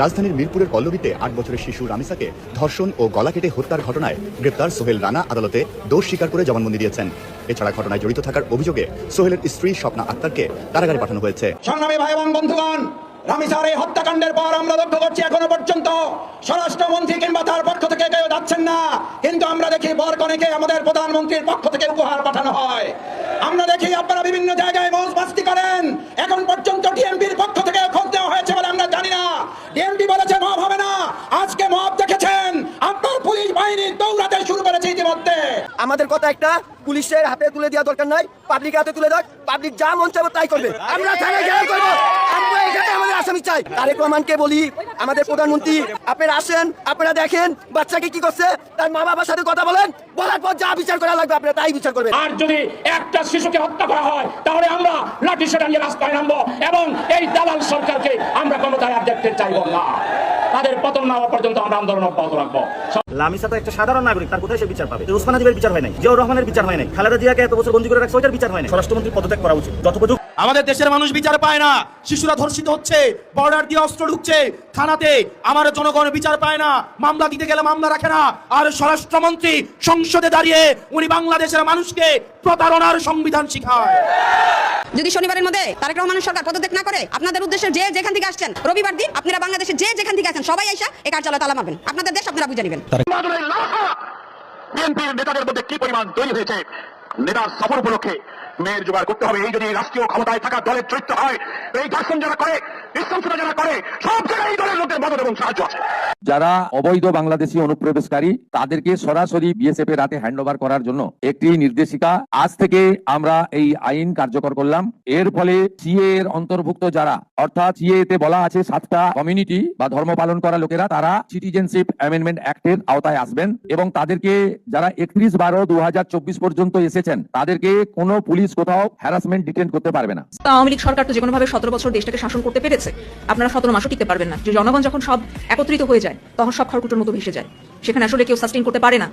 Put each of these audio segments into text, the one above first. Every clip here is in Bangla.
রাজধানীর মিরপুরের পল্লবীতে ৮ বছরের শিশু রামিসাকে ধর্ষণ ও গলা কেটে হত্যার ঘটনায় গ্রেপ্তার সোহেল রানা আদালতে দোষ স্বীকার করে জবানবন্দি দিয়েছেন। এছাড়া ঘটনায় জড়িত থাকার অভিযোগে সোহেলের স্ত্রী স্বপ্না আক্তারকে কারাগারে পাঠানো হয়েছে। সংগ্রামী ভাই এবং বন্ধুগণ, রামিসার এই হত্যাকাণ্ডের পর আমরা লক্ষ্য করছি এখনো পর্যন্ত স্বরাষ্ট্রমন্ত্রী কিংবা তার পক্ষ থেকে কেউ যাচ্ছেন না, কিন্তু আমরা দেখি বরকনেকে আমাদের প্রধানমন্ত্রীর পক্ষ থেকে উপহার পাঠানো হয়। আমরা দেখি আপনারা বিভিন্ন জায়গায় মৌজ মাস্তি করেন। এখন পর্যন্ত ডিএমপির পক্ষ থেকে খোঁজ দেওয়া হয়েছে বলে আমরা জানি না। ডিএমপি বলেছে মব হবে না, আজকে মব দেখেছেন আপনার পুলিশ বাহিনী দৌড়াতে শুরু করেছে ইতিমধ্যে। আমাদের কথা একটা, পুলিশের হাতে তুলে দেওয়া দরকার নাই, পাবলিকের হাতে তুলে দাও, পাবলিক যা মন চাইবে তাই করবে। আমরা থানায় গেলে করবো, আমরা এখানে আমাদের আসামি চাই। তারেক রহমানকে বলি, আমাদের প্রধানমন্ত্রী, আপনারা আসেন, আপনারা দেখেন বাচ্চাকে কি করছে, তার মা বাবার সাথে কথা বলেন, বলার পর যা বিচার করা লাগবে আপনারা তাই বিচার করবেন। আর যদি একটা শিশুকে হত্যা করা হয় তাহলে আমরা লাঠি সোঁটা নিয়ে রাস্তায় নামবো এবং এই দালাল সরকারকে আমরা ক্ষমতায় আর দেখতে চাইবো না। তাদের পতন না হওয়া পর্যন্ত আমরা আন্দোলন অব্যাহত রাখবো। লামিসা তো একটা সাধারণ নাগরিক, তার কোথায় সে বিচার পাবে? ওসমান হাদিবের বিচার হয় নাই, জিয়াউর রহমানের বিচার হয় নাই, খালেদা জিয়াকে এত বছর বন্দী করে রাখছে ওইটার বিচার হয় নাই। স্বরাষ্ট্রমন্ত্রী পদত্যাগ করা উচিত যথোপযুক্ত। আমাদের দেশের মানুষ বিচার পায় না, শিশুরা ধর্ষিত হচ্ছে, বর্ডার দিয়ে অস্ত্র ঢুকছে থানাতে, আমার জনগণ বিচার পায় না, মামলা দিতে গেলে মামলা রাখে না। আর স্বরাষ্ট্রমন্ত্রী সংসদে দাঁড়িয়ে উনি বাংলাদেশের মানুষকে প্রতারণার সংবিধান শিখায়। যদি শনিবারের মধ্যে তারেক রহমানের সরকার পদত্যাগ না করে, আপনাদের উদ্দেশ্যে যে যেখান থেকে আসছেন রবিবার দিন আপনারা বাংলাদেশে যে যেখান থেকে আসেন সবাই আইসা এই কার্যালয়ে তালা মারবেন। আপনাদের দেশ আপনারা বুঝে নেবেন। বিএনপির নেতাদের মধ্যে কি পরিমাণ তৈরি হয়েছে, নেতার সফর উপলক্ষে মেয়ের জোগাড় করতে হবে। এই যদি রাষ্ট্রীয় ক্ষমতায় থাকা দলের চরিত্র হয়, এই ধর্ষণ যারা করে, বিশৃঙ্খলা যারা করে, সব জায়গায় এই দলের লোকদের মদত এবং সাহায্য আছে। যারা অবৈধ বাংলাদেশি অনুপ্রবেশকারী তাদেরকে সরাসরি বিএসএফ এর হাতে হ্যান্ডওভার করার জন্য একটি নির্দেশিকা আজ থেকে আমরা এই আইন কার্যকর করলাম। এর ফলে সিএ এর অন্তর্ভুক্ত যারা, অর্থাৎ সিএ তে বলা আছে 7টা কমিউনিটি বা ধর্ম পালন করা লোকেরা, তারা সিটিজেনশিপ অ্যামেন্ডমেন্ট অ্যাক্টের আওতায় আসবেন এবং তাদেরকে যারা 31/12/2024 পর্যন্ত এসেছেন তাদেরকে কোনো পুলিশ কোথাও হ্যারাসমেন্ট ডিটেইন করতে পারবে না। আওয়ামী লীগ সরকার তো যেকোনো ভাবে 17 বছর দেশটাকে শাসন করতে পেরেছে, আপনারা 17 মাসও টিকতে পারবেন না। যে জনগণ যখন সব একত্রিত হয়ে যায় তখন সব খড়কুটোর মতো ভেসে যায়, সেখানে আসলে কেউ সাস্টেইন করতে পারে না।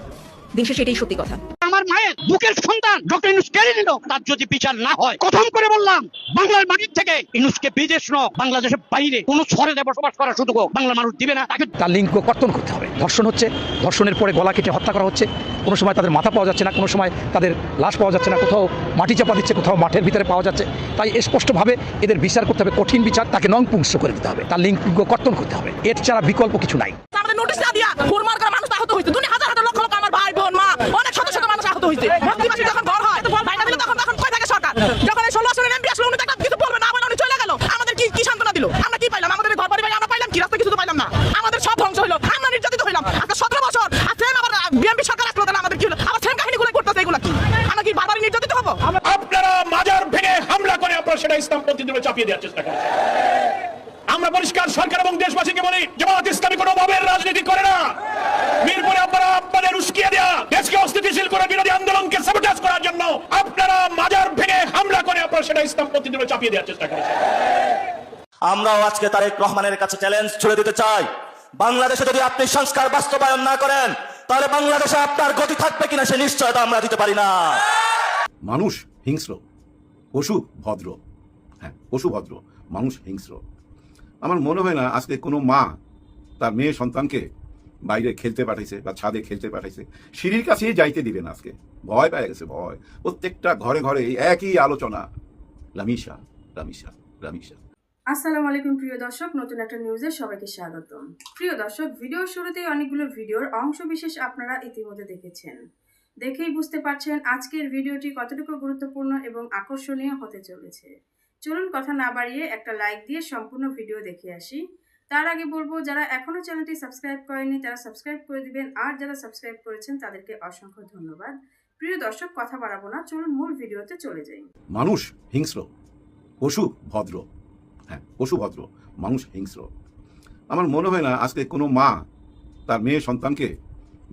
দিন শেষে এটাই সত্যি কথা। আমার মায়ের বুকের সন্তান ডক্টর ইউনূস কেড়ে নিল, তার যদি বিচার না হয়, প্রথম করে বললাম বাংলার মাটির থেকে ইউনূসকে বিদেশ ন, বাংলাদেশের বাইরে কোন শহরে বসবাস করার সুযোগ বাংলার মানুষ দিবে না। তাকে তার লিঙ্গ কর্তন করতে হবে। ধর্ষণ হচ্ছে, ধর্ষণের পরে গলা কেটে হত্যা করা হচ্ছে, কোনো সময় তাদের মাথা পাওয়া যাচ্ছে না, কোনো সময় তাদের লাশ পাওয়া যাচ্ছে না, কোথাও মাটি চাপা দিচ্ছে, কোথাও মাঠের ভিতরে পাওয়া যাচ্ছে। তাই স্পষ্টভাবে এদের বিচার করতে হবে, কঠিন বিচার, তাকে নংপুংস করে দিতে হবে, তার লিঙ্গ কর্তন করতে হবে। এর ছাড়া বিকল্প কিছু নাই। আমাদের নোটিশ না দিয়া হুরমার করা মানুষ আহত হইছে, দুনিয়া হাজার হাজার লক্ষ লক্ষ আমার ভাই বোন মা অনেক শত শত মানুষ আহত হইছে। মুক্তিবাসী যখন ঘর হয় তখন বাইনা দিল, তখন কয় থাকে সরকার? যখন এই 16 আসলে এমপি আসলে উনি তো কিছু বলবে না, আবার উনি চলে গেল, আমাদের কি সান্ত্বনা দিল? আমরা কি পাইলাম? আমাদের ঘর বাড়ি আমরা পাইলাম কি? রাস্তা কিছু তো পাইলাম না, আমাদের সব ধ্বংস হইলো, আমরা নির্যাতিত হইলাম। আজকে 17 বছর আর ফের আবার বিএনপি সরকার আসলো, তাহলে আমাদের কি হলো? আবার সেম কাহিনী গুলো করতেছে, এগুলো কি? আমরা কি বারবার নির্যাতিত হবো? আপনারা মাজার ভেঙে হামলা করে আপনারা সেটা ইসলামপন্থীদের চাপিয়ে দেওয়ার চেষ্টা করেন। আমরা পরিষ্কার সরকার এবং দেশবাসীকে বলি, জামাত ইসলামী কোনো ভাবের রাজনীতি করে না। মিরপুরে আপনারা আপনাদের উস্কিয়ে দেয়া দেশকে অস্থিতিশীল করে বিরোধী আন্দোলনকে সাবোটাজ করার জন্য আপনারা মাজার ভেঙে হামলা করে আপনারা সেটা ইসলামপন্থীদের চাপিয়ে দেওয়ার চেষ্টা করেছেন। আমরাও আজকে তারেক রহমানের কাছে চ্যালেঞ্জ ছুড়ে দিতে চাই, বাংলাদেশে যদি আপনি সংস্কার বাস্তবায়ন না করেন তাহলে বাংলাদেশে আপনার গতি থাকবে কিনা সে নিশ্চয়তা আমরা দিতে পারি না। মানুষ হিংস্র, পশু ভদ্র। হ্যাঁ, পশু ভদ্র, মানুষ হিংস্র। আমার মনে হয় না আজকে কোনো মা তার মেয়ে সন্তানকে বাইরে খেলতে পাঠাইছে বা ছাদে খেলতে পাঠাইছে, সিঁড়ির কাছেই যাইতে দিবে না। আজকে ভয় পেয়ে গেছে, ভয়। প্রত্যেকটা ঘরে ঘরে এই একই আলোচনা, রামিসা রামিসা রামিসা। আসসালামু আলাইকুম প্রিয় দর্শক, নতুন একটা নিউজে সবাইকে স্বাগতম। প্রিয় দর্শক, ভিডিওর শুরুতেই অনেকগুলো ভিডিওর অংশ বিশেষ আপনারা ইতিমধ্যে দেখেছেন, দেখেই বুঝতে পারছেন আজকের ভিডিওটি কতটুকু গুরুত্বপূর্ণ এবং আকর্ষণীয় হতে চলেছে। চলুন কথা না বাড়িয়ে একটা লাইক দিয়ে সম্পূর্ণ ভিডিও দেখে আসি। তার আগে বলবো, যারা এখনো চ্যানেলটি সাবস্ক্রাইব করেনি তারা সাবস্ক্রাইব করে দিবেন, আর যারা সাবস্ক্রাইব করেছেন তাদেরকে অসংখ্য ধন্যবাদ। প্রিয় দর্শক, কথা বাড়াবো না, চলুন মূল ভিডিওতে চলে যাই। মানুষ হিংস্র, পশু ভদ্র। হ্যাঁ, পশু ভদ্র, মানুষ হিংস্র। আমার মনে হয় না আজকে কোনো মা তার মেয়ে সন্তানকে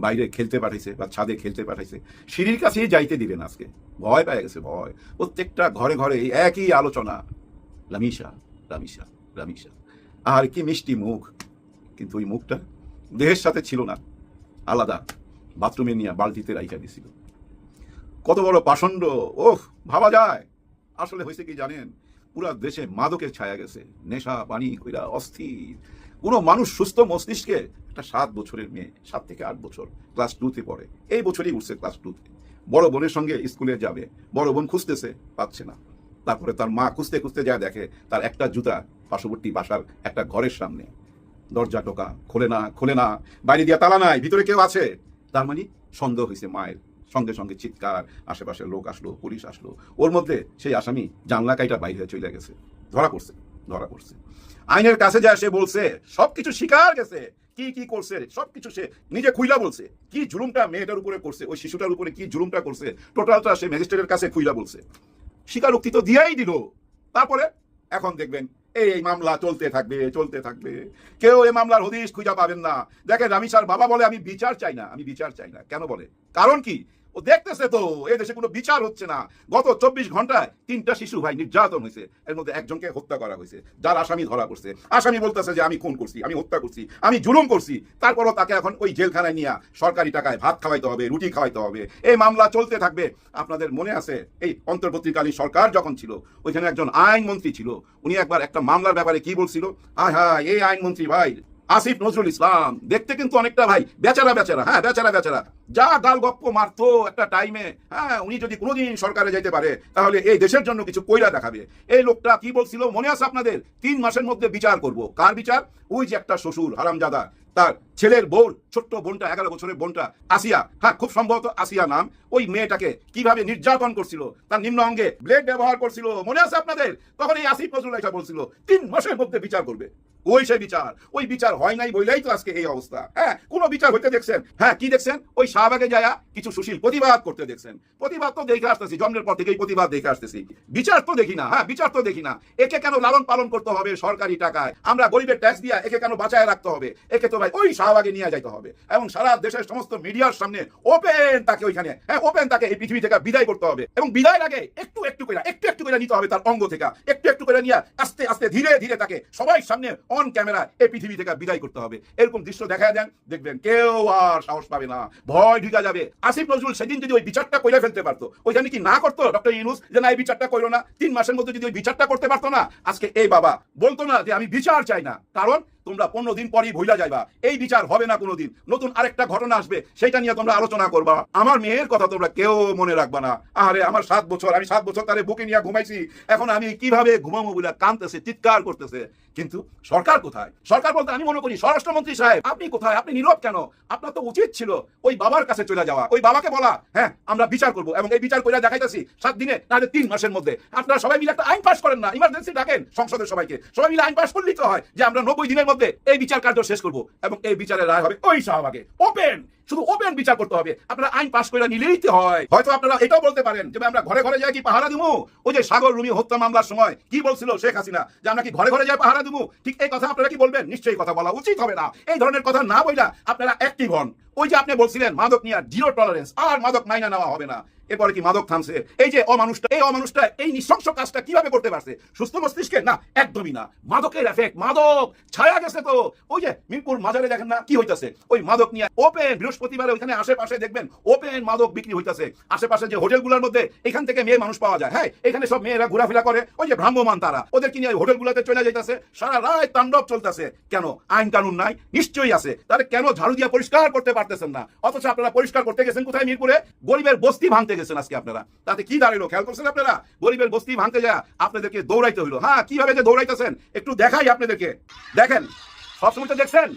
বাইরে খেলতে পাঠাইছে বা ছাদে খেলতে পাঠাইছে, সিঁড়ির কাছেই যাইতে দিবে না। আজকে ভয় পেয়ে গেছে, ভয়। প্রত্যেকটা ঘরে ঘরে এই একই আলোচনা, রামিসা রামিসা রামিসা। আর কি মিষ্টি মুখ, কিন্তু ওই মুখটা দেহের সাথে ছিল না, আলাদা বাথরুমে নিয়ে বালতিতে রাইখা দিয়েছিল। কত বড় পাষণ্ড, ওহ, ভাবা যায়। আসলে হয়েছে কি জানেন, পুরা দেশে মাদকের ছায়া গেছে, নেশা পানি কইরা অস্থির। কোনো মানুষ সুস্থ মস্তিষ্কে একটা 7 বছরের মেয়ে, 7 থেকে 8 বছর, ক্লাস 2-তে পড়ে, এই বছরই উঠছে ক্লাস 2-তে, বড় বোনের সঙ্গে স্কুলে যাবে, বড় বোন খুঁজতেছে, পাচ্ছে না। তারপরে তার মা খুঁজতে খুঁজতে যায়, দেখে তার একটা জুতা পার্শ্ববর্তী বাসার একটা ঘরের সামনে, দরজা টোকা, খোলে না, বাইরে দিয়া তালা নাই, ভিতরে কেউ আছে। তার মানে সন্দেহ হয়েছে মায়ের, সঙ্গে সঙ্গে চিৎকার, আশেপাশের লোক আসলো, পুলিশ আসলো, ওর মধ্যে সেই আসামি জানলা কাইটা বাইরে চলে গেছে, ধরা পড়ছে। আইনের কাছে যায়, সে বলছে সবকিছু স্বীকার গেছে, কি কি করছে সবকিছু সে নিজে খুইলা বলছে, কি জুলুমটা মেয়েটার উপরে করছে, ওই শিশুটার উপরে কি জুলুমটা করছে, টোটালটা সে ম্যাজিস্ট্রেটের কাছে খুইলা বলছে, স্বীকারোক্তি তো দিয়াই দিল। তারপরে এখন দেখবেন এই মামলা চলতে থাকবে, কেউ এই মামলার হদিশ খুঁজে পাবেন না। দেখেন রামিসার বাবা বলে আমি বিচার চাই না। কেন বলে? কারণ কি? ও দেখতেছে তো এই দেশে কোনো বিচার হচ্ছে না। গত 24 ঘন্টায় 3টা শিশু ভাই নির্যাতন হয়েছে, এর মধ্যে একজনকে হত্যা করা হয়েছে, যার আসামি ধরা পড়ছে। আসামি বলতেছে যে আমি খুন করছি, আমি হত্যা করছি, আমি জুলুম করছি। তারপরও তাকে এখন ওই জেলখানায় নিয়ে সরকারি টাকায় ভাত খাওয়াইতে হবে, রুটি খাওয়াইতে হবে। এই মামলা চলতে থাকবে। আপনাদের মনে আছে এই অন্তর্বর্তীকালীন সরকার যখন ছিল, ওইখানে একজন আইনমন্ত্রী ছিল, উনি একবার একটা মামলার ব্যাপারে কি বলছিল, এই আইনমন্ত্রী ভাই আসিফ নজরুল ইসলাম দেখতে কিন্তু অনেকটা ভাই বেচারা, বেচারা যা গাল গপ্প মারতো একটা টাইমে, উনি যদি কোনোদিন সরকারে যেতে পারে তাহলে এই দেশের জন্য কিছু কইরা দেখাবে। এই লোকটা কি বলছিল মনে আছে আপনাদের? 3 মাসের মধ্যে বিচার করব। কার বিচার? ওই যে একটা শ্বশুর হারামজাদা, তার ছেলের বউর ছোট্ট বোনটা, 11 বছরের বোনটা আসিয়া, খুব সম্ভবত আসিয়া নাম, ওই মেয়েটাকে কিভাবে নির্যাতন করছিল, তার নিম্ন অঙ্গে ব্লেড ব্যবহার করছিল, মনে আছে আপনাদের? তখন এই আসিফ নজরুল এটা বলছিল 3 মাসের মধ্যে বিচার করবে। ওই বিচার হয় নাই বলেই তো আজকে এই অবস্থা। কোনো বিচার হইতে দেখছেন? কি দেখছেন? ওই শাহবাগে যায়া কিছু সুশীল প্রতিবাদ করতে দেখছেন। প্রতিবাদ তো দেখে আসতেছি, জন্মের পর থেকেই প্রতিবাদ দেখে আসতেছি, বিচার তো দেখি না। একে কেন লালন পালন করতে হবে সরকারি টাকায়? আমরা গরিবের ট্যাক্স দিয়া একে কেন বাঁচায় রাখতে হবে? একে তো ভাই ওই শাহবাগে নিয়ে যাইতে হবে এবং সারা দেশের সমস্ত মিডিয়ার সামনে ওপেন তাকে ওইখানে তাকে এই পৃথিবী থেকে বিদায় করতে হবে। এবং বিদায়ের আগে একটু একটু করে নিতে হবে তার অঙ্গ থেকে, একটু করে নিয়ে আস্তে আস্তে ধীরে ধীরে তাকে সবাই সামনে অন ক্যামেরা এই পৃথিবী থেকে বিদায় করতে হবে। এরকম দৃশ্য দেখা দেন, দেখবেন কেউ আর সাহস পাবে না, ভয় ঢুকে যাবে। আসিফ নজরুল সেদিন যদি ওই বিচারটা কইরা ফেলতে পারতো, ওইখানে কি না করতো ডক্টর ইউনূস যে না এই বিচারটা কইরো না? 3 মাসের মধ্যে যদি ওই বিচারটা করতে পারতো না, আজকে এই বাবা বলতো না যে আমি বিচার চাই না। কারণ তোমরা 15 দিন পরই ভুলা যাইবা, এই বিচার হবে না কোনোদিন। নতুন আরেকটা ঘটনা আসবে, সেটা নিয়ে তোমরা আলোচনা করবা। আমার মেয়ের কথা তোমরা কেউ মনে রাখবা না। আরে আমার 7 বছর, আমি 7 বছর তারে বুকে নিয়ে ঘুমাইছি, এখন আমি কিভাবে ঘুমাবো বলে কাঁদতেছে, চিৎকার করতেছে। কিন্তু সরকার কোথায়? সরকার বলতে আমি মনে করি স্বরাষ্ট্রমন্ত্রী সাহেব আপনি কোথায়? আপনি নীরব কেন? আপনার তো উচিত ছিল ওই বাবার কাছে চলে যাওয়া, ওই বাবাকে বলা আমরা বিচার করবো এবং এই বিচার করে দেখাইতেছি 7 দিনে নাহলে 3 মাসের মধ্যে। আপনারা সবাই মিলে একটা আইন পাস করেন না, ইমার্জেন্সি ডাকেন সংসদের সবাইকে, সবাই মিলে আইন পাস করলেই তো হয় যে আমরা 90 দিনের মধ্যে এই বিচার কার্য শেষ করবো এবং এই বিচারের রায় হবে ওই শাহবাগে। শুধু ওপেন বিচার করতে হবে। আপনারা আইন পাস করে নিলেই তো হয়। হয়তো আপনারা এটাও বলতে পারেন যে আমরা ঘরে ঘরে যাই কি পাহারা দিমু? ওই যে সাগর রুমি হত্যা মামলার সময় কি বলছিল শেখ হাসিনা যে আমরা কি ঘরে ঘরে যাই পাহারা দিমু? ঠিক এই কথা আপনারা কি বলবেন? নিশ্চয়ই কথা বলা উচিত হবে না। এই ধরনের কথা না বইলা আপনারা অ্যাক্টিভ হন। ওই যে আপনি বলছিলেন মাদক নিয়ে 0 টলারেন্স, আর মাদক মাইনা নেওয়া হবে না। এরপরে কি মাদক থামছে? এই যে অমানুষটা এই নৃশংস কাজটা কিভাবে করতে পারছে? সুস্থ মস্তিষ্কে? না, একদমই না। মাদকের এফেক্ট, মাদক ছায়া গেছে তো। ওই যে মিরপুর মাজারে দেখেন না কি হইতাছে? ওই মাদক নিয়ে ওপেন বৃহস্পতিবারে ওইখানে আশেপাশে দেখবেন ওপেন মাদক বিক্রি হইতাছে। আশেপাশে যে হোটেলগুলোর মধ্যে এখান থেকে মেয়ে মানুষ পাওয়া যায়, এখানে সব মেয়েরা ঘোরাফেরা করে, ওই যে ভ্রাম্যমান তারা ওদের কিনে হোটেলগুলোতে চলে যাইতেছে, সারা রাত তাণ্ডব চলতেছে। কেন? আইন কানুন নাই? নিশ্চয়ই আছে। তাহলে কেন ঝাড়ু দিয়ে পরিষ্কার করতে পারতেছেন না? অথচ আপনারা পরিষ্কার করতে গেছেন কোথায়? মিরপুরে গরিবের বস্তি ভাঙতে গেছেন আজকে আপনারা। তাতে কি দাঁড়ালো খেয়াল করছেন আপনারা? গরিবের বস্তি ভাঙতে যায় আপনাদেরকে দৌড়াইতে হইলো। কিভাবে যে দৌড়াইতেছেন একটু দেখাই আপনাদেরকে। দেখেন, সবসময় তো দেখছেন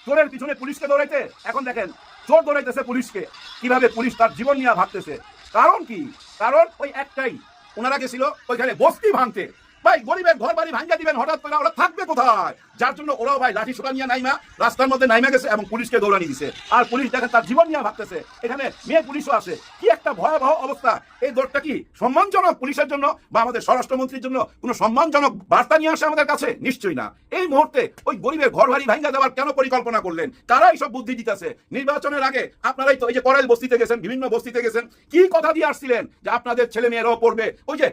চোরের পিছনে পুলিশকে দৌড়াইতে, এখন দেখেন চোর দৌড়াইতেছে পুলিশকে। কিভাবে পুলিশ তার জীবন নিয়ে ভাবতেছে। কারণ কি? কারণ ওই একটাই, ওনারা গেছিল ওইখানে বস্তি ভাঙতে। ভাই গরিবের ঘর বাড়ি ভাঙ্গা দিবেন হঠাৎ করে, ওরা থাকবে কোথায়? যার জন্য ওরাও ভাই লাঠি সোটা নিয়ে নাইমা রাস্তার মধ্যে নাইমা গেছে এবং পুলিশকে দৌড়ানি দিছে। আর পুলিশ দেখেন তার জীবন নিয়ে ভাবতেছে। এখানে মেয়ে পুলিশও আছে। কি একটা ভয়াবহ অবস্থা। এই দৌড়টা কি সম্মানজনক পুলিশের জন্য বা আমাদের স্বরাষ্ট্রমন্ত্রীর জন্য কোনো সম্মানজনক বার্তা নিয়ে আসে আমাদের কাছে? নিশ্চয়ই না। এই মুহূর্তে ওই গরিবের ঘর বাড়ি ভাঙ্গা দেওয়ার কেন পরিকল্পনা করলেন? কারাই সব বুদ্ধি দিতেছে? নির্বাচনের আগে আপনারাই তো এই যে করেল বস্তিতে গেছেন, বিভিন্ন বস্তিতে গেছেন, কি কথা দিয়ে আসছিলেন যে আপনাদের ছেলে মেয়েরাও পড়বে? ওই যে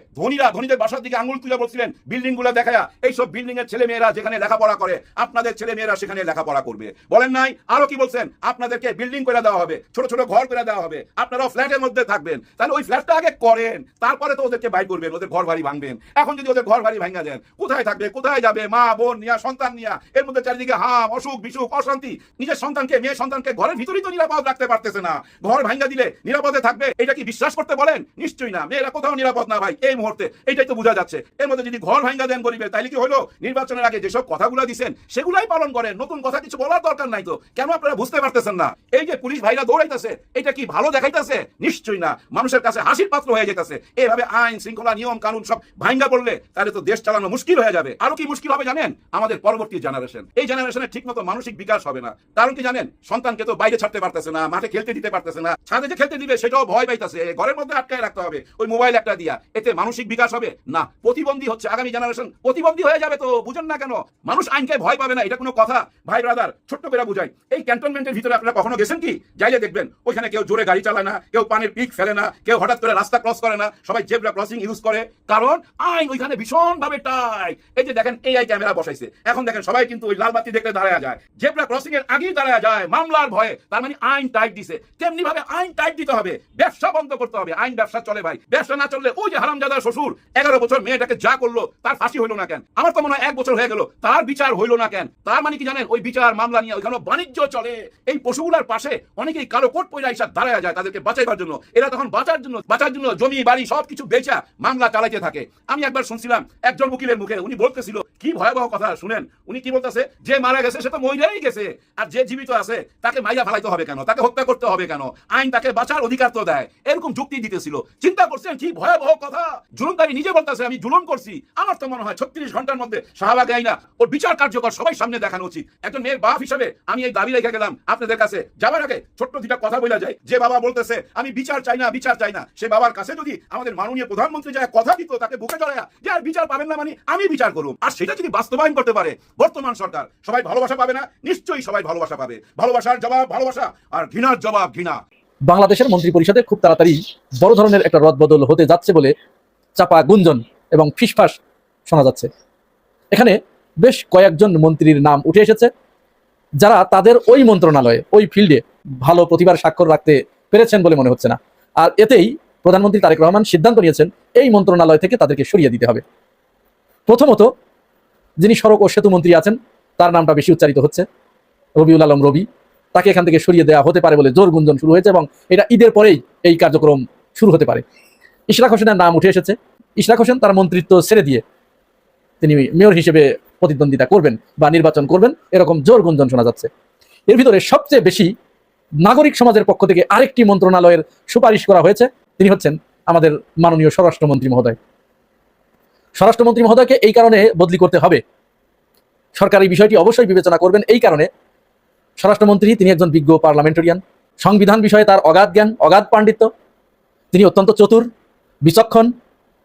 ধনীদের বাসার দিকে আঙুল তুলে বলছিল করছিলেন বিল্ডিং গুলো দেখায়া এইসব বিল্ডিং এর ছেলে মেয়েরা যেখানে লেখাপড়া করে আপনাদের ছেলে মেয়েরা সেখানে লেখাপড়া করবে বলেন নাই? আরো কি বলছেন? আপনাদেরকে বিল্ডিং করে দেওয়া হবে, ছোট ছোট ঘর করে দেওয়া হবে, আপনারাও ফ্ল্যাটের মধ্যে থাকবেন। তাহলে ওই ফ্ল্যাটটা আগে করেন, তারপরে তো ওদেরকে বাইর করবেন, ওদের ঘর বাড়ি ভাঙবেন। এখন যদি ওদের ঘর বাড়ি ভাঙা দেন, কোথায় থাকবে, কোথায় যাবে? মা বোন নিয়া, সন্তান নিয়া, এর মধ্যে চারিদিকে হাম, অসুখ বিসুখ, অশান্তি। নিজের সন্তানকে, মেয়ে সন্তানকে ঘরের ভিতরেই তো নিরাপদ রাখতে পারতেছে না, ঘর ভাঙা দিলে নিরাপদে থাকবে, এটা কি বিশ্বাস করতে বলেন? নিশ্চয়ই না। মেয়েরা কোথাও নিরাপদ না ভাই এই মুহূর্তে, এটাই তো বোঝা যাচ্ছে। এর মধ্যে যদি ঘর ভাঙা দেন গরিবের, তাইলে কি হলো? নির্বাচনের আগে যেসব কথাগুলো দিচ্ছেন সেগুলাই পালন করেন, নতুন কথা কিছু বলার দরকার নাই তো। কেন আপনারা বুঝতে পারতেছেন না? এই যে পুলিশ ভাইরা দৌড়াইতেছে, এটা কি ভালো দেখাইতেছে? নিশ্চয়ই না, মানুষের কাছে হাসির পাত্র হয়ে যেতেছে। এইভাবে আইন শৃঙ্খলা, নিয়ম কানুন সব ভাঙ্গা পড়লে তাহলে তো দেশ চালানো মুশকিল হয়ে যাবে। আরো কি মুশকিল হবে জানেন? আমাদের পরবর্তী জেনারেশন, এই জেনারেশনের ঠিক মতো মানসিক বিকাশ হবে না। কারণ কি জানেন? সন্তানকে তো বাইরে ছাড়তে পারতেছে না, মাঠে খেলতে দিতে পারতেছে না, ছাদে যে খেলতে দিবে সেটাও ভয় পাইতেছে, ঘরের মধ্যে আটকায় রাখতে হবে ওই মোবাইল একটা দিয়া। এতে মানসিক বিকাশ হবে না, প্রতিবন্ধী হচ্ছে। আগামী জেনারেশন প্রতিবন্ধী হয়ে যাবে। তো বুঝেন না কেন? মানুষ আইনকে ভয় পাবে না, এটা কোনো কথা? ভাই ব্রাদার, ছোট্ট করে বুঝাই, এই ক্যান্টনমেন্টের ভিতরে আপনারা কখনো গেছেন কি? যাইলে দেখবেন ওইখানে কেউ জোরে গাড়ি চালায় না, কেউ পানির পিক ফেলে না, কেউ হঠাৎ করে রাস্তা ক্রস করে না, সবাই জেব্রা ক্রসিং ইউজ করে। কারণ আইন ওইখানে ভীষণ ভাবে টাইট। এই যে দেখেন AI ক্যামেরা বসাইছে, এখন দেখেন সবাই কিন্তু ওই লাল বাতি দেখলে দাঁড়ায় যায়, জেব্রা ক্রসিং এর আগেই দাঁড়ায় যায় মামলার ভয়ে। তার মানে আইন টাইট দিছে। তেমনি ভাবে আইন টাইট দিতে হবে, ব্যবসা বন্ধ করতে হবে। আইন ব্যবসা চলে ভাই, ব্যবসা না চললে ওই যে হারামজাদার শ্বশুর 11 বছর মেয়েটাকে যা করলো, তার ফাঁসি হইলো না কেন? আমার তো মনে হয় 1 বছর হয়ে গেল, তার বিচার হইলো না কেন? তার মানে কি জানেন? ওই বিচার মামলা নিয়ে ওইখানে বাণিজ্য চলে। এই পশুগুলার পাশে অনেকেই কালো কোট পয়লা হিসাব দাঁড়ায় যায় তাদেরকে বাঁচাইবার জন্য। এরা তখন বাঁচার জন্য জমি বাড়ি সবকিছু বেচা মামলা চালাইতে থাকে। আমি একবার শুনছিলাম একজন উকিলের মুখে, উনি বলতেছিল কি ভয়াবহ কথা শুনেন। উনি কি বলতেছে? যে মারা গেছে সে তো মইরাই গেছে, আর যে জীবিত আছে তাকে মাইরা ফেলাইতে হবে কেন? তাকে হত্যা করতে হবে কেন? আইন তাকে বাঁচার অধিকার তো দেয়। এরকম যুক্তি দিতেছিল। চিন্তা করছেন কি ভয়াবহ কথা? জুলুমকারী নিজে বলতেছে আমি জুলুম করছি। আমার তো মনে হয় 36 ঘন্টার মধ্যে শাহবাগ আইনা ওর বিচার কার্যকর সবাই সামনে দেখানো উচিত। একজন মেয়ের বাপ হিসেবে আমি এই দাবি রেখে গেলাম আপনাদের কাছে। যাবার আগে ছোট্ট দুটা কথা বলা যায়। যে বাবা বলতেছে আমি বিচার চাই না, বিচার চাই না, সে বাবার কাছে যদি আমাদের মাননীয় প্রধানমন্ত্রী যায় কথা দিত, তাকে বুকে জড়ায়া যে আর বিচার পাবেন না মানে আমি বিচার করব, আর সেটা যদি বাস্তবায়ন করতে পারে বর্তমান সরকার, সবাই ভালোবাসা পাবে না? নিশ্চয়ই সবাই ভালোবাসা পাবে। ভালোবাসার জবাব ভালোবাসা, আর ঘৃণার জবাব ঘৃণা। বাংলাদেশের মন্ত্রী পরিষদে খুব তাড়াতাড়ি বড় ধরনের একটা রদবদল হতে যাচ্ছে বলে চাপা গুঞ্জন এবং ফিসফাস শোনা যাচ্ছে। এখানে বেশ কয়েকজন মন্ত্রীর নাম উঠে এসেছে যারা তাদের ওই মন্ত্রণালয়ে, ওই ফিল্ডে ভালো প্রতিভার স্বাক্ষর রাখতে পেরেছেন বলে মনে হচ্ছে না। আর এতেই প্রধানমন্ত্রী তারেক রহমান সিদ্ধান্ত নিয়েছেন এই মন্ত্রণালয় থেকে তাদেরকে সরিয়ে দিতে হবে। প্রথমত যিনি সড়ক ও সেতু মন্ত্রী আছেন তার নামটা বেশি উচ্চারিত হচ্ছে, রবিউল আলম রবি। তাকে এখান থেকে সরিয়ে দেওয়া হতে পারে বলে জোর গুঞ্জন শুরু হয়েছে এবং এটা ঈদের পরেই এই কার্যক্রম শুরু হতে পারে। ইশরাক হোসেনের নাম উঠে এসেছে। ইশরাক হোসেন তার মন্ত্রিত্ব ছেড়ে দিয়ে তিনি মেয়র হিসেবে প্রতিদ্বন্দ্বিতা করবেন বা নির্বাচন করবেন, এরকম জোর গুঞ্জন শোনা যাচ্ছে। এর ভিতরে সবচেয়ে বেশি নাগরিক সমাজের পক্ষ থেকে আরেকটি মন্ত্রণালয়ের সুপারিশ করা হয়েছে। তিনি হচ্ছেন আমাদের মাননীয় স্বরাষ্ট্রমন্ত্রী মহোদয়। স্বরাষ্ট্রমন্ত্রী মহোদয়কে এই কারণে বদলি করতে হবে। সরকার এই বিষয়টি অবশ্যই বিবেচনা করবেন। এই কারণে স্বরাষ্ট্রমন্ত্রী তিনি একজন বিজ্ঞ পার্লামেন্টারিয়ান, সংবিধান বিষয়ে তার অগাধ জ্ঞান, অগাধ পাণ্ডিত্য, তিনি অত্যন্ত চতুর, বিচক্ষণ।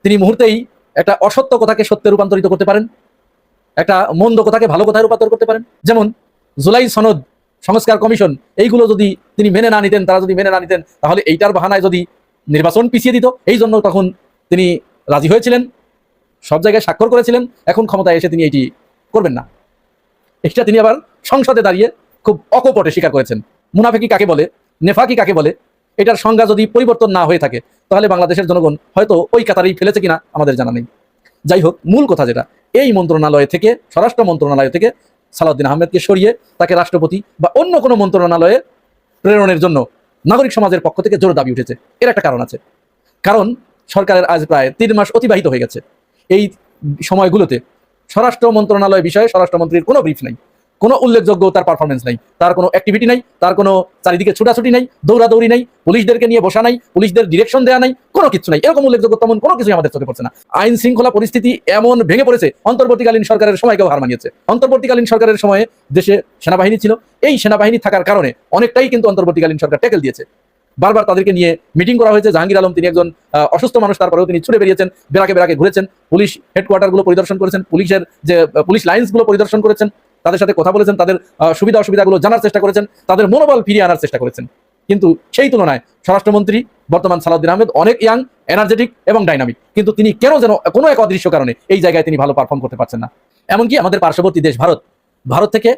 তিনি মুহূর্তেই একটা অসত্য কথাকে সত্যে রূপান্তরিত করতে পারেন, একটা মন্দ কথাকে ভালো কথায় রূপান্তর করতে পারেন। যেমন জুলাই সনদ, সংস্কার কমিশন, এইগুলো যদি তিনি মেনে না নিতেন, তারা যদি মেনে না নিতেন, তাহলে এইটার বাহানায় যদি নির্বাচন পিছিয়ে দিত, এই জন্য তখন তিনি রাজি হয়েছিলেন, সব জায়গায় স্বাক্ষর করেছিলেন। এখন ক্ষমতায় এসে তিনি এইটি করবেন না। এটা তিনি আবার সংসদে দাঁড়িয়ে খুব অকপটে স্বীকার করেছেন। মুনাফিকি কাকে বলে, নেফাকি কাকে বলে, এটার সংজ্ঞা যদি পরিবর্তন না হয়ে থাকে তাহলে বাংলাদেশের জনগণ হয়তো ওই কাতারেই ফেলেছে কিনা আমাদের জানা নেই। যাই হোক, মূল কথা যেটা, এই মন্ত্রণালয় থেকে, স্বরাষ্ট্র মন্ত্রণালয় থেকে সালাউদ্দিন আহমেদকে সরিয়ে তাকে রাষ্ট্রপতি বা অন্য কোনো মন্ত্রণালয়ে প্রেরণের জন্য নাগরিক সমাজের পক্ষ থেকে জোর দাবি উঠেছে। এর একটা কারণ আছে। কারণ সরকারের আজ প্রায় 3 মাস অতিবাহিত হয়ে গেছে। এই সময়গুলোতে স্বরাষ্ট্র মন্ত্রণালয় বিষয়ে স্বরাষ্ট্রমন্ত্রীর কোনো ব্রিফ নাই, কোনো উল্লেখযোগ্য তার পারফরমেন্স নাই, তার কোনো অ্যাক্টিভিটি নাই, তার কোনো চারিদিকে ছুটাছুটি নাই, দৌড়াদৌড়ি নাই, পুলিশদেরকে নিয়ে বসা নাই, পুলিশদের ডিরেকশন দেওয়া নাই, কোনো কিছু নাই। এরকম উল্লেখযোগ্য তেমন কোনো কিছুই আমাদের চোখে পড়ছে না। আইন শৃঙ্খলা পরিস্থিতি এমন ভেঙে পড়েছে, অন্তর্বর্তীকালীন সরকারের সময়কেও হার মানিয়েছে। অন্তর্বর্তীকালীন সরকারের সময়ে দেশে সেনাবাহিনী ছিল, এই সেনাবাহিনী থাকার কারণে অনেকটাই কিন্তু অন্তর্বর্তীকালীন সরকার ট্যাকেল দিয়েছে। বারবার তাদেরকে নিয়ে মিটিং করা হয়েছে। জাহাঙ্গীর আলম তিনি একজন অসুস্থ মানুষ, তারপরেও তিনি ছুটে বেরিয়েছেন, বেরাকে বেরাকে ঘুরেছেন, পুলিশ হেডকোয়ার্টারগুলো পরিদর্শন করেছেন, পুলিশের যে পুলিশ লাইন্সগুলো পরিদর্শন করেছেন, তাদের সাথে কথা বলেছেন, তাদের সুবিধা অসুবিধাগুলো জানার চেষ্টা করেছেন, তাদের মনোবল ফিরিয়ে আনার চেষ্টা করেছেন। কিন্তু সেই তুলনায় স্বরাষ্ট্রমন্ত্রী বর্তমান সালাউদ্দিন আহমেদ অনেক ইয়াং, এনার্জেটিক এবং ডাইনামিক, কিন্তু তিনি কেন যেন কোনো এক অদৃশ্য কারণে এই জায়গায় তিনি ভালো পারফর্ম করতে পারছেন না। এমনকি আমাদের পার্শ্ববর্তী দেশ ভারত থেকে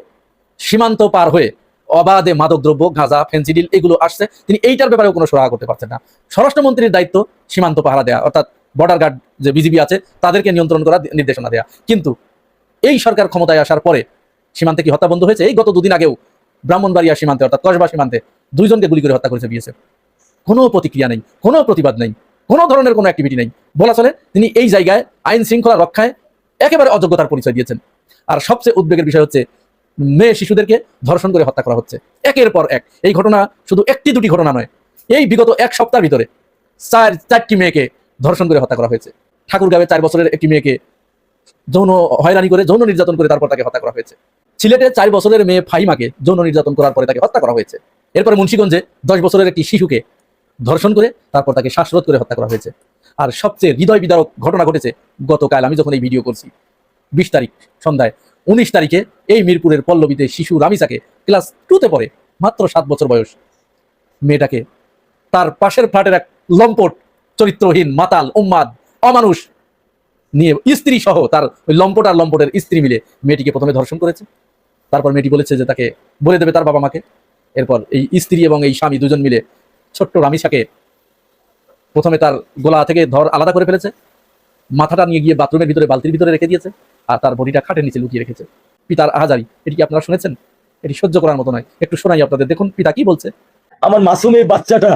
সীমান্ত পার হয়ে অবাধে মাদকদ্রব্য, গাঁজা, ফেন্সিডিল এগুলো আসছে, তিনি এইটার ব্যাপারেও কোনো সহায়তা করতে পারছেন না। স্বরাষ্ট্রমন্ত্রীর দায়িত্ব সীমান্ত পাহারা দেওয়া, অর্থাৎ বর্ডার গার্ড যে বিজিবি আছে তাদেরকে নিয়ন্ত্রণ করা, নির্দেশনা দেওয়া। কিন্তু এই সরকার ক্ষমতায় আসার পরে সীমান্তে কি হত্যা বন্ধ হয়েছে? এই গত দুদিন আগেও ব্রাহ্মণবাড়িয়া সীমান্তে অর্থাৎ কসবা সীমান্তে 2 জনকে গুলি করে হত্যা করেছে বিএসএফ। কোনো প্রতিক্রিয়া নেই, কোনো প্রতিবাদ নেই, কোনো ধরনের কোনো অ্যাক্টিভিটি নেই। বলা চলে তিনি এই জায়গায় আইন শৃঙ্খলা রক্ষায় একেবারে অযোগ্যতার পরিচয় দিয়েছেন। আর সবচেয়ে উদ্বেগের বিষয় হচ্ছে মেয়ে শিশুদেরকে ধর্ষণ করে হত্যা করা হচ্ছে একের পর এক। এই ঘটনা শুধু 1-2টি ঘটনা নয়, এই বিগত 1 সপ্তাহের ভিতরে 4টি মেয়েকে ধর্ষণ করে হত্যা করা হয়েছে। ঠাকুরগাঁওয়ে 4 বছরের একটি মেয়েকে যৌন হয়রানি করে, যৌন নির্যাতন করে তারপর তাকে হত্যা করা হয়েছে। সিলেটে 4 বছরের মেয়ে ফাহিমাকে যৌন নির্যাতন করার পরে তাকে হত্যা করা হয়েছে। এরপরে মুন্সিগঞ্জে 10 বছরের একটি শিশুকে ধর্ষণ করে তারপর তাকে শ্বাসরোধ করে হত্যা করা হয়েছে। আর সবচেয়ে হৃদয় বিদারক ঘটনা ঘটেছে গতকাল, আমি যখন এই ভিডিও করছি 20 তারিখ সন্ধ্যায়। 19 তারিখে এই মিরপুরের পল্লবীতে শিশু রামিসাকে ক্লাস 2তে পড়ে, মাত্র 7 বছর বয়স মেয়েটাকে তার পাশের ফ্ল্যাটের এক লম্পট, চরিত্রহীন, মাতাল, উন্মাদ, অমানুষ নিয়ে স্ত্রী সহ তার ওই লম্পট আর লম্পটের স্ত্রী মিলে মেয়েটিকে প্রথমে ধর্ষণ করেছে। তারপর মেয়েটি বলেছে যে তাকে বলে দেবে তার বাবা মাকে। এরপর এই স্ত্রী এবং এই স্বামী 2জন মিলে ছোট্ট রামিসাকে প্রথমে তার গোলা থেকে আলাদা করে ফেলেছে, মাথাটা নিয়ে গিয়ে বাথরুমের ভিতরে বালতির ভিতরে রেখে দিয়েছে, আর তার বডিটা খাটের নিচে লুকিয়ে রেখেছে। পিতার আহাজারি, এটি কি আপনারা শুনেছেন? এটি সহ্য করার মতো নয়। একটু শোনাই আপনাদের, দেখুন পিতা কি বলছে। আমার মাসুম এই বাচ্চাটা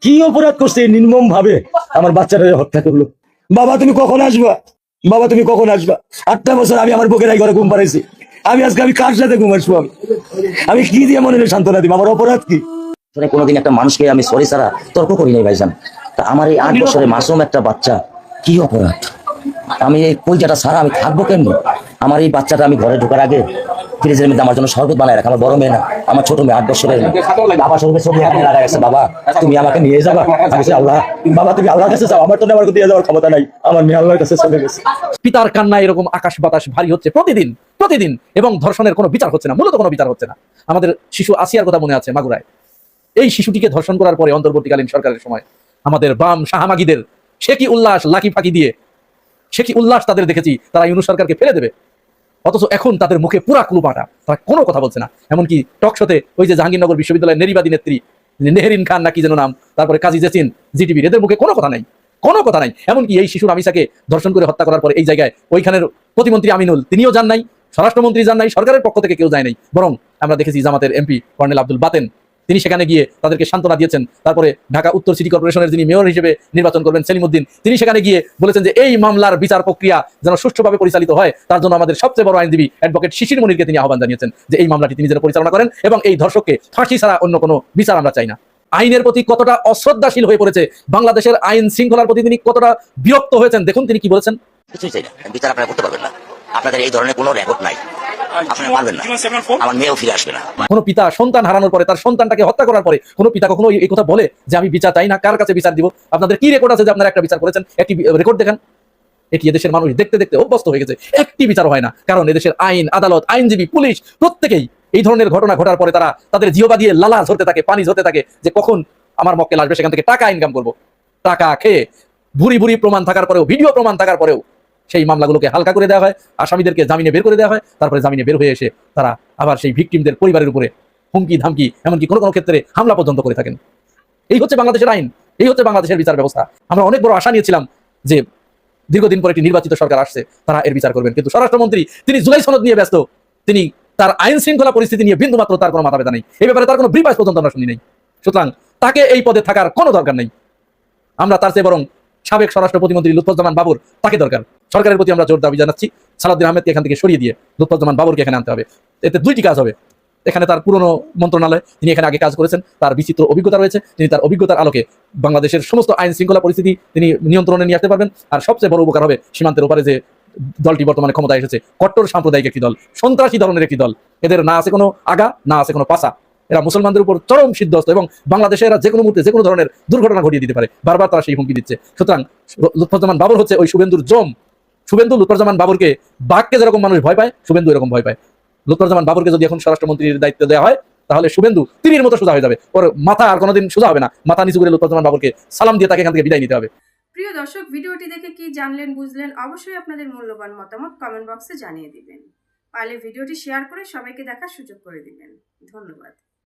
কি অপরাধ করছে নির্মম ভাবে আমার বাচ্চাটা হত্যা করলো। বাবা তুমি কখন আসবা? বাবা তুমি কখন আসবা? 8টা বছর আমি আমার বুকের ঘরে ঘুম পাড়াইছি। আজকে আমি কার সাথে ঘুম আসবো? আমি কি দিয়ে মনে সান্ত্বনা দিব? আমার অপরাধ কি? কোনোদিন একটা মানুষকে আমি সরি ছাড়া তর্ক করি নাই ভাইজান। তা আমার এই 8 বছরের মাসুম একটা বাচ্চা কি অপরাধ? আমি এই কলজাটা ছাড়া আমি থাকবো কেমনি? আমার এই বাচ্চাটা আমি ঘরে ঢোকার আগে ফ্রিজের মধ্যে আমার জন্য শরবত বানায় রাখা। আমার বড় মেয়ে না, আমার ছোট মেয়ে 8 বছরের। বাবা শরবতের ছবি হাতে লাগা গেছে, বাবা তুমি আমাকে নিয়ে যাবা। আমি আল্লাহ, বাবা তুমি আল্লাহর কাছে যাও, আমার তো আমার দিয়ে যাওয়ার ক্ষমতা নাই, আমার মেয়ে আল্লাহর কাছে চলে গেছে। পিতার কান্না এরকম আকাশ বাতাস ভারী হচ্ছে প্রতিদিন, এবং ধর্ষণের কোনো বিচার হচ্ছে না, মূলত কোনো বিচার হচ্ছে না। আমাদের শিশু আসিয়ার কথা মনে আছে, মাগুরায় এই শিশুটিকে ধর্ষণ করার পরে অন্তর্বর্তীকালীন সরকারের সময় আমাদের বাম শাহমাগীদের সে কি উল্লাস, লাকি ফাঁকি দিয়ে সে কি উল্লাস তাদের দেখেছি, তারা ইউনূস সরকারকে ফেলে দেবে। অথচ এখন তাদের মুখে পুরা কুলুপাটা, তারা কোনো কথা বলছে না। এমনকি টক শোতে ওই যে জাহাঙ্গীরনগর বিশ্ববিদ্যালয়ের নেরিবাদী নেত্রী নেহরিন খান নাকি যেন নাম, তারপরে কাজী জেসিন, জিটিভির, এদের মুখে কোনো কথা নাই। এমনকি এই শিশু রামিসাকে ধর্ষণ করে হত্যা করার পরে এই জায়গায় ওইখানের প্রতিমন্ত্রী আমিনুল তিনিও যান নাই, স্বরাষ্ট্রমন্ত্রী যান নাই, সরকারের পক্ষ থেকে কেউ যায় নাই। বরং আমরা দেখেছি জামাতের এমপি কর্নেল আব্দুল বাতেন তিনি সেখানে গিয়ে তাদেরকে সান্ত্বনা দিয়েছেন। তারপরে ঢাকা উত্তর সিটি কর্পোরেশনের যিনি মেয়র হিসেবে নির্বাচন করবেন সেলিমউদ্দিন, তিনি সেখানে গিয়ে বলেছেন যে এই মামলার বিচার প্রক্রিয়া যেন সুষ্ঠুভাবে পরিচালিত হয়, তার জন্য আমাদের সবচেয়ে বড় আইনজীবী অ্যাডভোকেট শিশির মনিরকে তিনি আহ্বান জানিয়েছেন যে এই মামলাটি তিনি যেন পরিচালনা করেন এবং এই ধর্ষককে ফাঁসি ছাড়া অন্য কোনো বিচার আমরা চাই না। আইনের প্রতি কতটা অশ্রদ্ধাশীল হয়ে পড়েছে, বাংলাদেশের আইন শৃঙ্খলার প্রতি তিনি কতটা বিরক্ত হয়েছেন, দেখুন তিনি কি বলেছেন। কিছুই চাই না, বিচার আপনারা করতে পারবেন না, আপনাদের এই ধরনের কোনো রেকর্ড নাই, আপনারা পারবেন না, আমার মেয়েও ফিরে আসবে না। কোনো পিতা সন্তান হারানোর পরে, তার সন্তানটাকে হত্যা করার পরে কোনো পিতা কখনো এই কথা বলে যে আমি বিচার চাই না? কার কাছে বিচার দিব? আপনাদের কি রেকর্ড আছে যে আপনারা একটা বিচার করেছেন? একটি রেকর্ড দেখান। এটি এদেশের মানুষ দেখতে দেখতে অভ্যস্ত হয়ে গেছে, একটি বিচার হয় না। কারণ এদেশের আইন, আদালত, আইনজীবী, পুলিশ প্রত্যেকেই এই ধরনের ঘটনা ঘটার পরে তারা তাদের জিহ্বা দিয়ে লালা ঝরতে থাকে, পানি ঝরতে থাকে যে কখন আমার মক্কেল আসবে, সেখান থেকে টাকা ইনকাম করবো। টাকা খেয়ে ভুরি প্রমাণ থাকার পরেও, ভিডিও প্রমাণ থাকার পরেও সেই মামলাগুলোকে হালকা করে দেওয়া হয়, আসামিদেরকে জামিনে বের করে দেওয়া হয়। তারপরে জামিনে বের হয়ে এসে তারা আবার সেই ভিকটিমদের পরিবারের উপরে হুমকি ধামকি, এমনকি কোনো কোনো ক্ষেত্রে হামলা পর্যন্ত করে থাকেন। এই হচ্ছে বাংলাদেশের আইন, এই হচ্ছে বাংলাদেশের বিচার ব্যবস্থা। আমরা অনেক বড় আশা নিয়েছিলাম যে দীর্ঘদিন পরে একটি নির্বাচিত সরকার আসছে, তারা এর বিচার করবেন। কিন্তু স্বরাষ্ট্রমন্ত্রী তিনি জুলাই সনদ নিয়ে ব্যস্ত, তিনি তার আইন শৃঙ্খলা পরিস্থিতি নিয়ে বিন্দুমাত্র তার কোনো মাথা ব্যথা নেই। এই ব্যাপারে তার কোনো ব্রিফ পর্যন্ত আমরা শুনি নাই। সুতরাং তাকে এই পদে থাকার কোনো দরকার নেই। আমরা তার চেয়ে বরং সাবেক স্বরাষ্ট্র প্রতিমন্ত্রী লুৎফুজ্জামান বাবর, তাকে দরকার। সরকারের প্রতি আমরা জোর দাবি জানাচ্ছি, সালাউদ্দিন আহমেদকে এখান থেকে সরিয়ে দিয়ে লুৎফুজ্জামান বাবরকে এখানে আনতে হবে। এতে 2টি কাজ হবে। এখানে তার পুরনো মন্ত্রণালয়, তিনি এখানে আগে কাজ করেছেন, তার বিচিত্র অভিজ্ঞতা রয়েছে, তিনি তার অভিজ্ঞতার আলোকে বাংলাদেশের সমস্ত আইন শৃঙ্খলা পরিস্থিতি তিনি নিয়ন্ত্রণে নিয়ে আসতে পারবেন। আর সবচেয়ে বড় উপকার হবে সীমান্তের ওপারে যে দলটি বর্তমানে ক্ষমতায় এসেছে, কট্টর সাম্প্রদায়িক একটি দল, সন্ত্রাসী ধরনের একটি দল। এদের না আছে কোনো আগা, না আছে কোনো পাছা। এরা মুসলমানদের উপর চরম সিদ্ধস্ত এবং বাংলাদেশে এরা যে কোনো মুহূর্তে যে কোনো ধরনের দুর্ঘটনা ঘটিয়ে দিতে পারে। বারবার তারা সেই হুমকি দিচ্ছে। সুতরাং লুৎফুজ্জামান বাবর হচ্ছে ওই শুভেন্দুর জম। শুভেন্দু লুৎফুজ্জামান বাবরকে, বাঘকে যেরকম মানুষ ভয় পায়, শুভেন্দু এরকম ভয় পায়। লুৎফুজ্জামান বাবরকে যদি এখন স্বরাষ্ট্রমন্ত্রীর দায়িত্ব দেওয়া হয়, তাহলে শুভেন্দু তীরের মতো সোজা হয়ে যাবে। ওর মাথা আর কোনোদিন সোজা হবে না। মাথা নিচু করে লুৎফুজ্জামান বাবরকে সালাম দিয়ে তাকে এখান থেকে বিদায় নিতে হবে। প্রিয় দর্শক, ভিডিওটি দেখে কি জানলেন বুঝলেন অবশ্যই আপনাদের মূল্যবান মতামত কমেন্ট বক্সে জানিয়ে দিবেন। পারলে ভিডিওটি শেয়ার করে সবাইকে দেখার সুযোগ করে দিবেন। ধন্যবাদ।